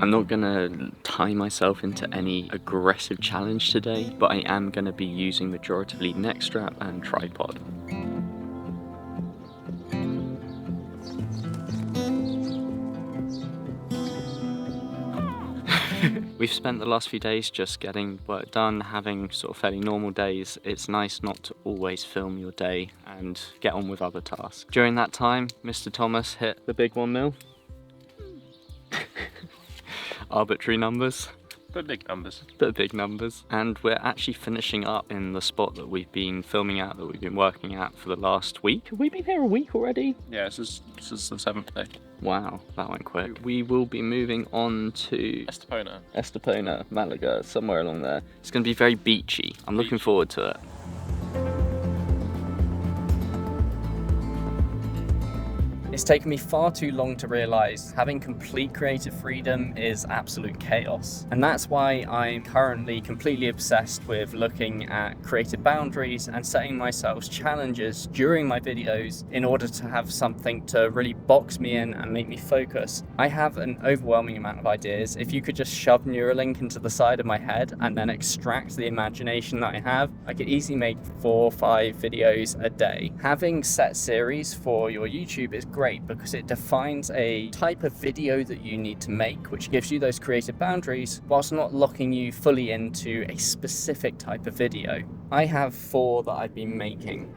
I'm not gonna tie myself into any aggressive challenge today, but I am gonna be using majoritively neck strap and tripod. We've spent the last few days just getting work done, having sort of fairly normal days. It's nice not to always film your day and get on with other tasks. During that time, Mr. Thomas hit the big 1 mil. Arbitrary numbers. But big numbers. But big numbers. And we're actually finishing up in the spot that we've been filming at, that we've been working at for the last week. Have we been here a week already? Yeah, this is the 7th day. Wow, that went quick. We will be moving on to Estepona, Malaga, somewhere along there. It's going to be very beachy. I'm looking forward to it. It's taken me far too long to realise having complete creative freedom is absolute chaos. And that's why I'm currently completely obsessed with looking at creative boundaries and setting myself challenges during my videos in order to have something to really box me in and make me focus. I have an overwhelming amount of ideas. If you could just shove Neuralink into the side of my head and then extract the imagination that I have, I could easily make 4 or 5 videos a day. Having set series for your YouTube is great because it defines a type of video that you need to make, which gives you those creative boundaries whilst not locking you fully into a specific type of video. I have 4 that I've been making.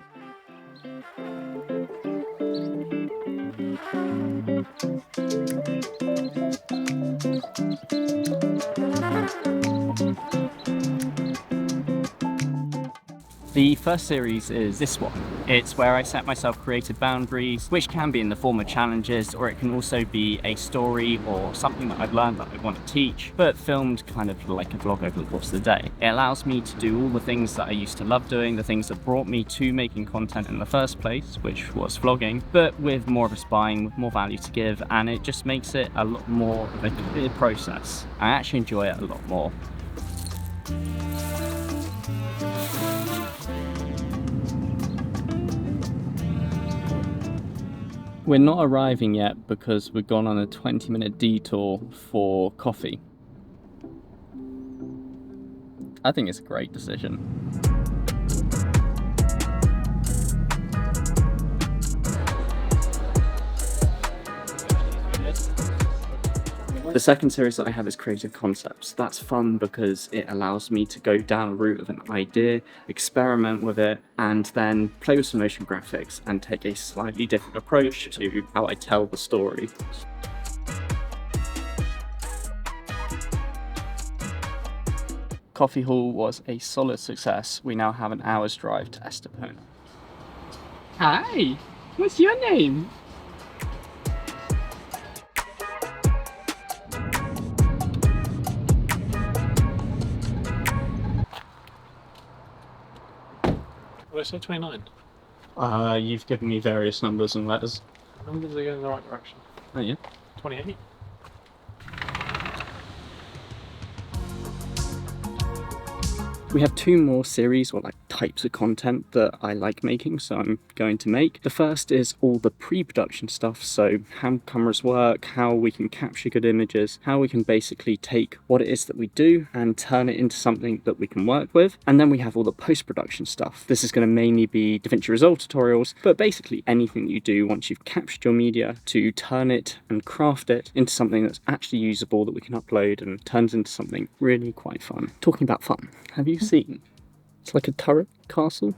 The first series is this one. It's where I set myself creative boundaries, which can be in the form of challenges, or it can also be a story or something that I've learned that I want to teach, but filmed kind of like a vlog over the course of the day. It allows me to do all the things that I used to love doing, the things that brought me to making content in the first place, which was vlogging, but with more of a spine, with more value to give, and it just makes it a lot more of a clear process. I actually enjoy it a lot more. We're not arriving yet because we've gone on a 20-minute detour for coffee. I think it's a great decision. The second series that I have is creative concepts. That's fun because it allows me to go down a route of an idea, experiment with it, and then play with some motion graphics and take a slightly different approach to how I tell the story. Coffee Hall was a solid success. We now have an hour's drive to Estepona. Hi, what's your name? What did I say, 29? You've given me various numbers and letters. Numbers are going in the right direction. Oh yeah? 28? We have 2 more series, or like types of content, that I like making, so I'm going to make. The first is all the pre-production stuff, so how cameras work, how we can capture good images, how we can basically take what it is that we do and turn it into something that we can work with. And then we have all the post-production stuff. This is going to mainly be DaVinci Resolve tutorials, but basically anything you do once you've captured your media to turn it and craft it into something that's actually usable, that we can upload and turns into something really quite fun. Talking about fun, have you seen? It's like a turret castle.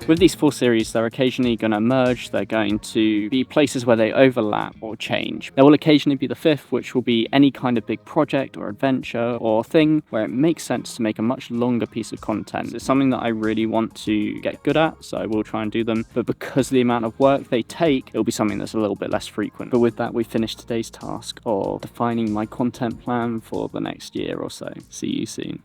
With these 4 series, they're occasionally going to merge, they're going to be places where they overlap or change. There will occasionally be the 5th, which will be any kind of big project or adventure or thing where it makes sense to make a much longer piece of content. It's something that I really want to get good at, so I will try and do them, but because of the amount of work they take, it'll be something that's a little bit less frequent. But with that, we finished today's task of defining my content plan for the next year or so. See you soon.